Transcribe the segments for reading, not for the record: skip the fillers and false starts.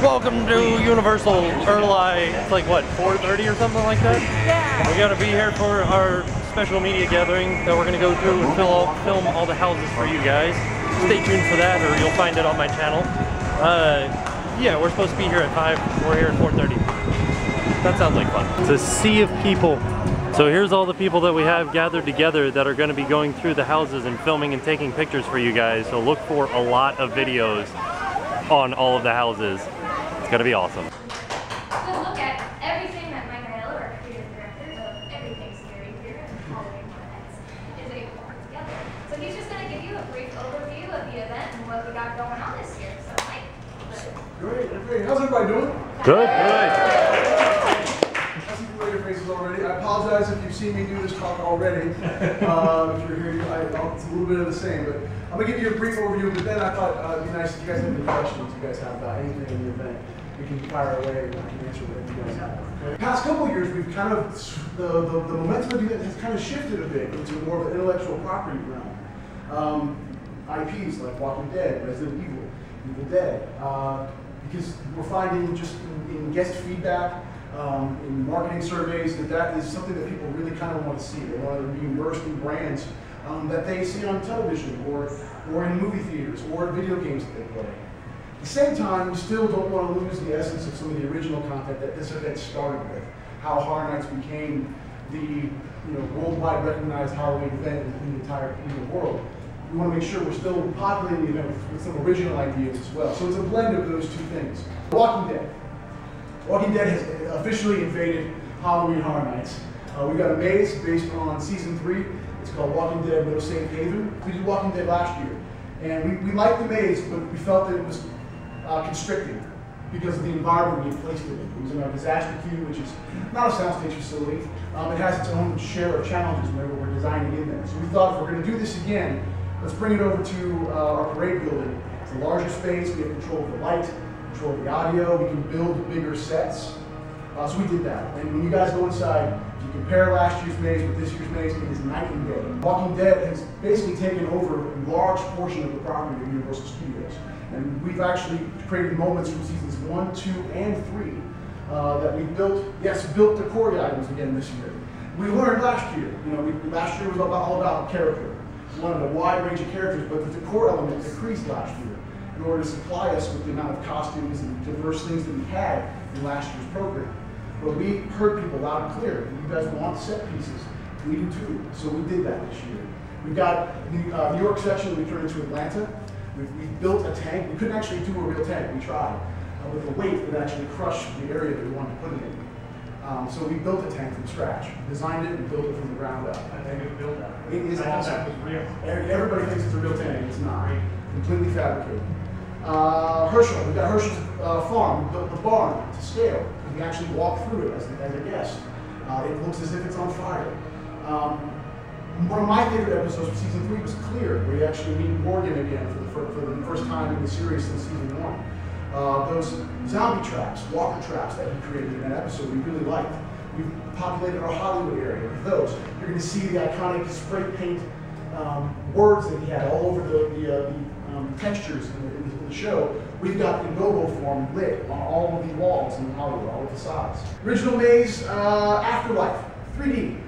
Welcome to Universal early. It's like what, 4:30 or something like that? Yeah. We gotta be here for our special media gathering that we're gonna go through and film all the houses for you guys. Stay tuned for that, or you'll find it on my channel. Yeah, we're supposed to be here at 5. We're here at 4:30. That sounds like fun. It's a sea of people. So here's all the people that we have gathered together that are going to be going through the houses and filming and taking pictures for you guys. So look for a lot of videos on all of the houses. It's going to be awesome. Good look at everything that Mike Aiello, our creative director of everything scary here and Halloween events, is able to put together. So he's just going to give you a brief overview of the event and what we got going on this year. So Mike. Great. How's everybody doing? Good. I see familiar faces already. I apologize if you've seen me do this talk already. If you're here, it's a little bit of the same, but I'm going to give you a brief overview, but then I thought it'd be nice if you guys have any questions you guys have about anything in the event. We can fire away and I can answer whatever you guys have. The past couple of years, we've kind of, the momentum of the event has kind of shifted a bit into more of an intellectual property realm. IPs like Walking Dead, Resident Evil, Evil Dead, because we're finding just in guest feedback, in marketing surveys, that is something that people really kind of want to see. They want to be immersed in brands that they see on television or in movie theaters or video games that they play. At the same time, we still don't want to lose the essence of some of the original content that this event started with. How Horror Nights became the worldwide recognized Halloween event in the entire world. We want to make sure we're still populating the event with some original ideas as well. So it's a blend of those two things. Walking Dead. Walking Dead has officially invaded Halloween Horror Nights. We've got a maze based on season 3. It's called Walking Dead No Safe Haven. We did Walking Dead last year. And we liked the maze, but we felt that it was constricting because of the environment we placed it in. It was in our disaster queue, which is not a soundstage facility. It has its own share of challenges whenever we're designing in there. So we thought if we're going to do this again, let's bring it over to our parade building. It's a larger space. We have control of the light, control of the audio. We can build bigger sets. So we did that. And when you guys go inside, if you compare last year's maze with this year's maze, it is night and day. Walking Dead has basically taken over a large portion of the property of Universal Studios. And we've actually created moments from seasons 1, 2, and 3 that we built. Yes, built decor items again this year. We learned last year. Last year was all about character. We wanted a wide range of characters, but the decor element decreased last year in order to supply us with the amount of costumes and diverse things that we had in last year's program. But we heard people loud and clear. You guys want set pieces. We do too. So we did that this year. We've got the New York section we turned into Atlanta. We've built a tank. We couldn't actually do a real tank. We tried. With the weight, it would actually crush the area that we wanted to put it in. So we built a tank from scratch. Designed it and built it from the ground up. I think it built that. It is awesome. That was real. Everybody thinks it's a real tank. It's not. Completely fabricated. Herschel. We've got Herschel's farm. We built the barn to scale. We actually walk through it as a guest. It looks as if it's on fire. One of my favorite episodes from season 3 was Clear, where you actually meet Morgan again for the first time in the series since season 1. Those zombie traps, walker traps that he created in that episode, we really liked. We've populated our Hollywood area with those. You're going to see the iconic spray paint words that he had all over the textures in the show. We've got in go-go form lit on all of the walls in Hollywood, all of the sides. Original maze, Afterlife, 3D.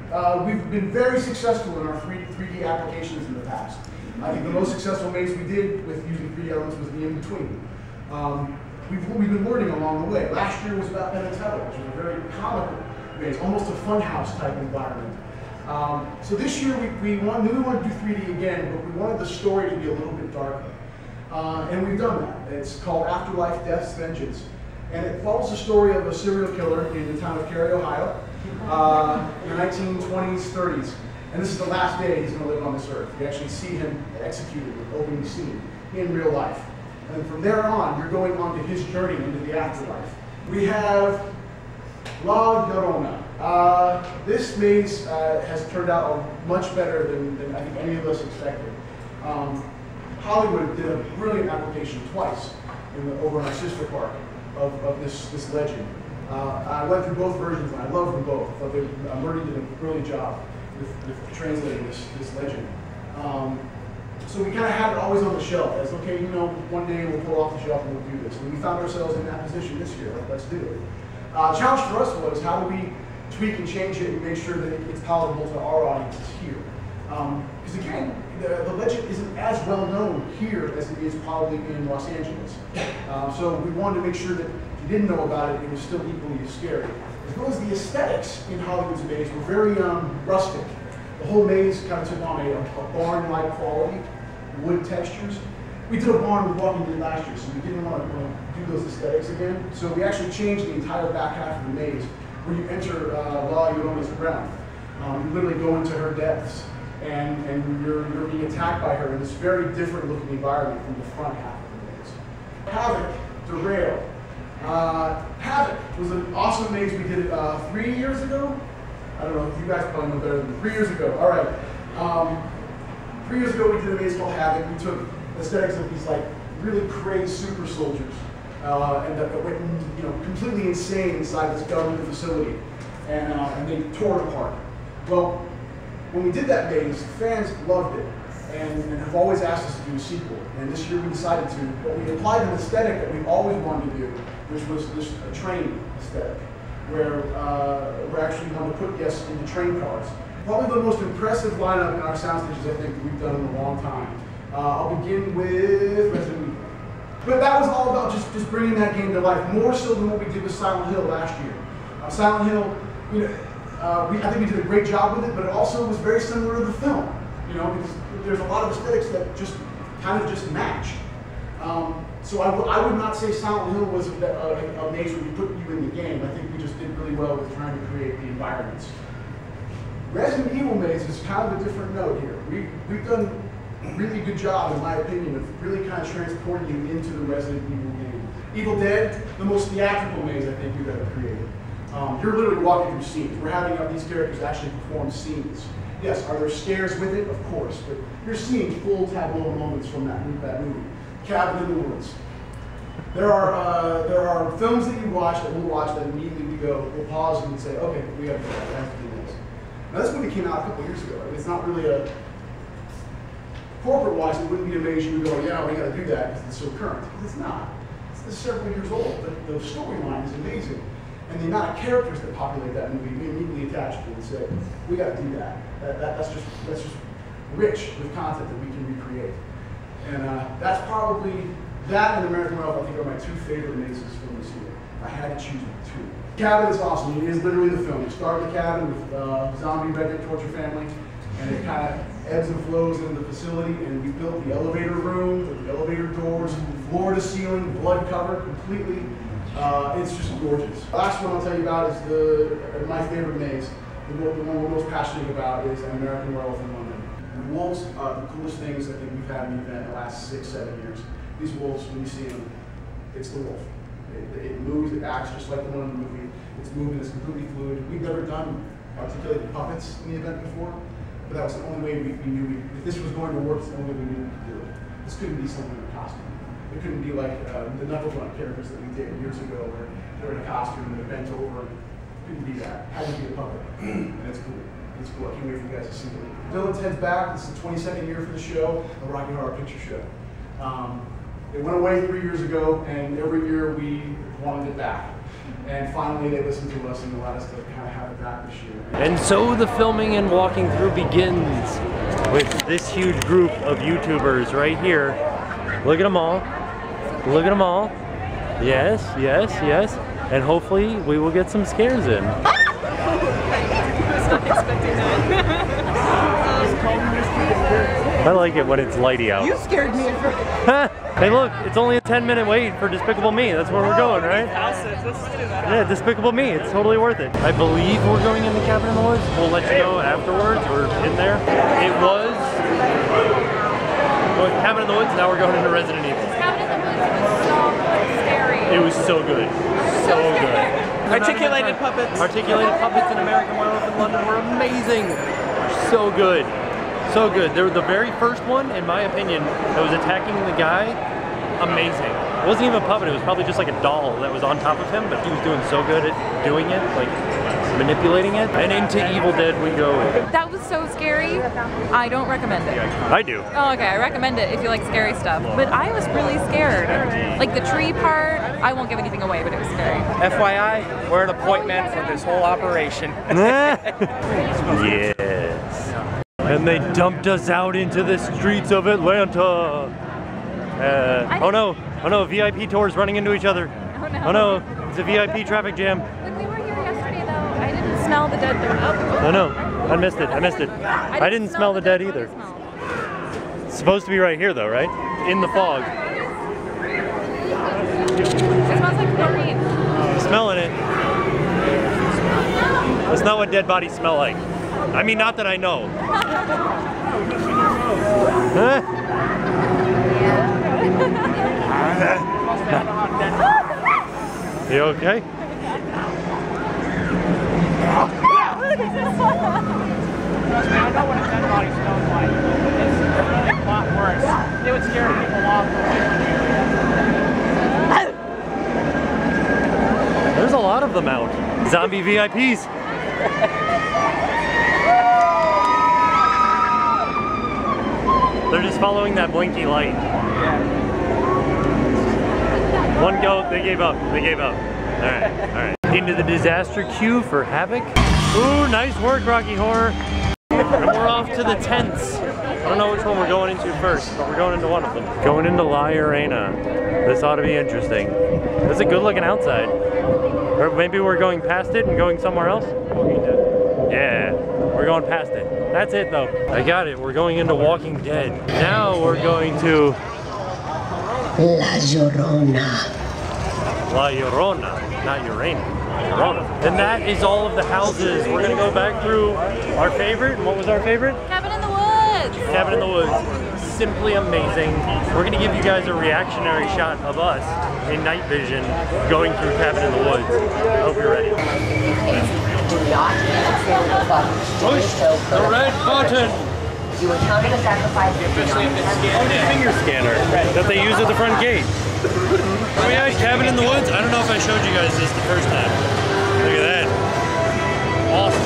We've been very successful in our 3D applications in the past. I think the most successful maze we did with using 3D elements was the In-Between. We've been learning along the way. Last year was about Penn and Teller, which was a very comical maze, almost a funhouse type environment. So this year we knew we wanted to do 3D again, but we wanted the story to be a little bit darker. And we've done that. It's called Afterlife, Death's Vengeance. And it follows the story of a serial killer in the town of Cary, Ohio, in the 1920s, 30s. And this is the last day he's going to live on this earth. You actually see him executed with opening scene in real life. And from there on, you're going on to his journey into the afterlife. We have La Llorona. This maze has turned out much better than I think any of us expected. Hollywood did a brilliant application twice over in our sister park of this legend. I went through both versions and I loved them both. I thought Murdy did a brilliant job with translating this legend. So we kind of had it always on the shelf as, okay, you know, one day we'll pull off the shelf and we'll do this. And we found ourselves in that position this year. Like, let's do it. Challenge for us was how do we tweak and change it and make sure that it's palatable to our audiences here. Because again, the legend isn't as well known here as it is probably in Los Angeles. So we wanted to make sure that if you didn't know about it, it was still equally as scary. As well as the aesthetics in Hollywood's maze were very rustic. The whole maze kind of took on a barn-like quality, wood textures. We did a barn with Walking Dead last year, so we didn't want to do those aesthetics again. So we actually changed the entire back half of the maze, where you enter La Llorona's ground. You literally go into her depths, and you're being attacked by her in this very different looking environment from the front half of the maze. Havoc, Derail. Havoc was an awesome maze we did 3 years ago. I don't know, you guys probably know better than 3 years ago. All right. 3 years ago we did a maze called Havoc. We took aesthetics of these like really crazed super soldiers that went completely insane inside this government facility, and they tore it apart. Well, when we did that maze, fans loved it and have always asked us to do a sequel. And this year we decided to, but we applied an aesthetic that we've always wanted to do, which was this train aesthetic, where we're actually going to put guests into train cars. Probably the most impressive lineup in our sound stages I think we've done in a long time. I'll begin with Resident Evil. But that was all about just bringing that game to life, more so than what we did with Silent Hill last year. Silent Hill, I think we did a great job with it, but it also was very similar to the film, because there's a lot of aesthetics that just kind of just match. So I would not say Silent Hill was a maze where we put you in the game. I think we just did really well with trying to create the environments. Resident Evil maze is kind of a different note here. We've done a really good job, in my opinion, of really kind of transporting you into the Resident Evil game. Evil Dead, the most theatrical maze I think we've ever created. You're literally walking through scenes. We're having these characters actually perform scenes. Yes, are there scares with it? Of course, but you're seeing full tableau moments from that movie. Cabin in the Woods. There are films that you watch that we'll watch that immediately we'll pause and say, okay, we have to do this. Now this movie came out a couple years ago. It's not really a corporate-wise, it wouldn't be amazing you would go, yeah, we got to do that because it's so current. Because it's not. It's several years old, but the storyline is amazing. And the amount of characters that populate that movie, we immediately attach to it and say, we got to do that. That's just rich with content that we can recreate. And that's probably, that and American Werewolf I think are my two favorite mazes from this year. I had to choose two. Cabin is awesome. It is literally the film. You start in the cabin with zombie redneck torture family, and it kind of ebbs and flows into the facility, and we built the elevator room with the elevator doors, floor to ceiling, blood covered completely. It's just gorgeous. The last one I'll tell you about is my favorite maze. The one we're most passionate about is American Werewolf in London. The wolves are the coolest things I think we've had in the event in the last 6-7 years. These wolves, when you see them, it's the wolf. It moves, it acts just like the one in the movie. It's moving, it's completely fluid. We've never done articulated puppets in the event before, but that was the only way we knew if this was going to work, it's the only way we knew we could do it. This couldn't be something in a costume. It couldn't be like the Knuckle Grunt characters that we did years ago where they're in a costume and they're bent over. It couldn't be that. It had to be a puppet. And it's cool. It's cool. I can't wait for you guys to see it. Bill and Ted's back. This is the 22nd year for the show, the Rocky Horror Picture Show. It went away 3 years ago, and every year we wanted it back. And finally they listened to us and allowed us to kind of have it back this year. And so the filming and walking through begins with this huge group of YouTubers right here. Look at them all. Look at them all. Yes, yes, yes. And hopefully we will get some scares in. I was not expecting that. I like it when it's lighty out. You scared me. Hey look, it's only a 10-minute wait for Despicable Me. That's where we're going, right? Yeah, Despicable Me. It's totally worth it. I believe we're going in the Cabin in the Woods. We'll let you know afterwards. We're in there. It was Cabin in the Woods. Now we're going into Resident Evil. Cabin in the Woods was so scary. It was so good. So good. Articulated puppets. Articulated puppets in American Werewolf in London were amazing. So good. So good. They were the very first one, in my opinion, that was attacking the guy. amazing. It wasn't even a puppet, it was probably just like a doll that was on top of him, but he was doing so good at doing it, like manipulating it. And into Evil Dead we go. That was so scary. I don't recommend it. I do. Oh, okay, I recommend it if you like scary stuff. But I was really scared. Like the tree part, I won't give anything away, but it was scary. FYI, we're an appointment for this whole operation. Yes. And they dumped us out into the streets of Atlanta. Oh no, VIP tours running into each other. Oh no, it's a VIP traffic jam. When we were here yesterday though, I didn't smell the dead. Oh no, I missed it. I didn't smell the dead either. It's supposed to be right here though, right? In the fog. It smells like chlorine. I'm smelling it. That's not what dead bodies smell like. I mean, not that I know. Huh? You okay? Trust me, I know what a dead body smells like. It's really a lot worse. It would scare people off away from you. There's a lot of them out. Zombie VIPs. They're just following that blinky light. One go, they gave up. Alright. Into the disaster queue for Havoc. Ooh, nice work, Rocky Horror. And we're off to the tents. I don't know which one we're going into first, but we're going into one of them. Going into La Arena. This ought to be interesting. It's a good looking outside. Or maybe we're going past it and going somewhere else? Yeah, we're going past it. That's it though. I got it, we're going into Walking Dead. Now we're going to La Llorona. La Llorona, not Urana. Llorona. And that is all of the houses. We're gonna go back through our favorite. What was our favorite? Cabin in the woods. Cabin in the Woods. Simply amazing. We're gonna give you guys a reactionary shot of us in night vision going through Cabin in the Woods. I hope you're ready. Do not conceal the button. Push the red button. You encounter the sacrifice. Oh, the finger scanner that they use at the front gate. Oh yeah, Cabin in the Woods. I don't know if I showed you guys this the first time. Look at that. Awesome.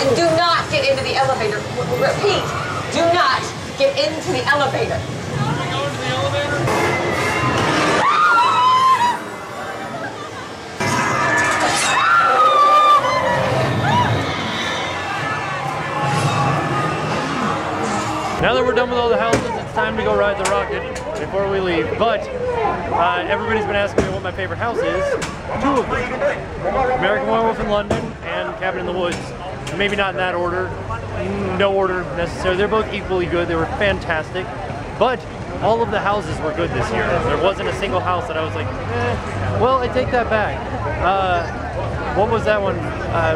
And do not get into the elevator. Repeat, do not get into the elevator. Are we going to the elevator? Now that we're done with all the houses, it's time to go ride the rocket before we leave. But everybody's been asking me what my favorite house is. Two of them. American Werewolf in London and Cabin in the Woods. Maybe not in that order. No order necessarily. They're both equally good. They were fantastic. But all of the houses were good this year. There wasn't a single house that I was like, well, I take that back. What was that one?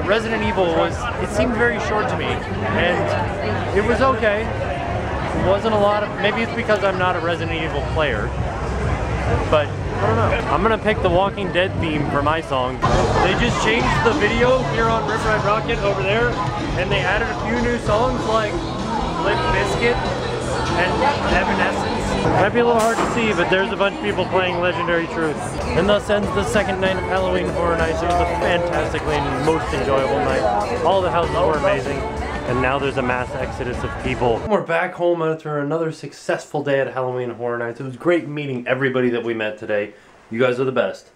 Resident Evil was, it seemed very short to me. And it was okay. It wasn't a lot of, maybe it's because I'm not a Resident Evil player. But I don't know. I'm gonna pick the Walking Dead theme for my song. They just changed the video here on Rip Ride Rocket over there, and they added a few new songs like Limp Bizkit and Evanescence. Might be a little hard to see, but there's a bunch of people playing Legendary Truth. And thus ends the second night of Halloween Horror Nights. It was a fantastically most enjoyable night. All the houses were amazing. And now there's a mass exodus of people. We're back home after another successful day at Halloween Horror Nights. It was great meeting everybody that we met today. You guys are the best.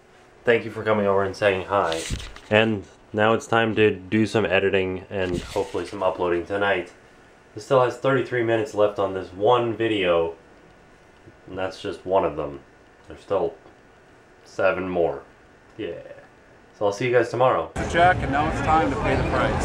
Thank you for coming over and saying hi. And now it's time to do some editing and hopefully some uploading tonight. This still has 33 minutes left on this one video. And that's just one of them. There's still 7 more. Yeah. So I'll see you guys tomorrow. Jack, and now it's time to pay the price.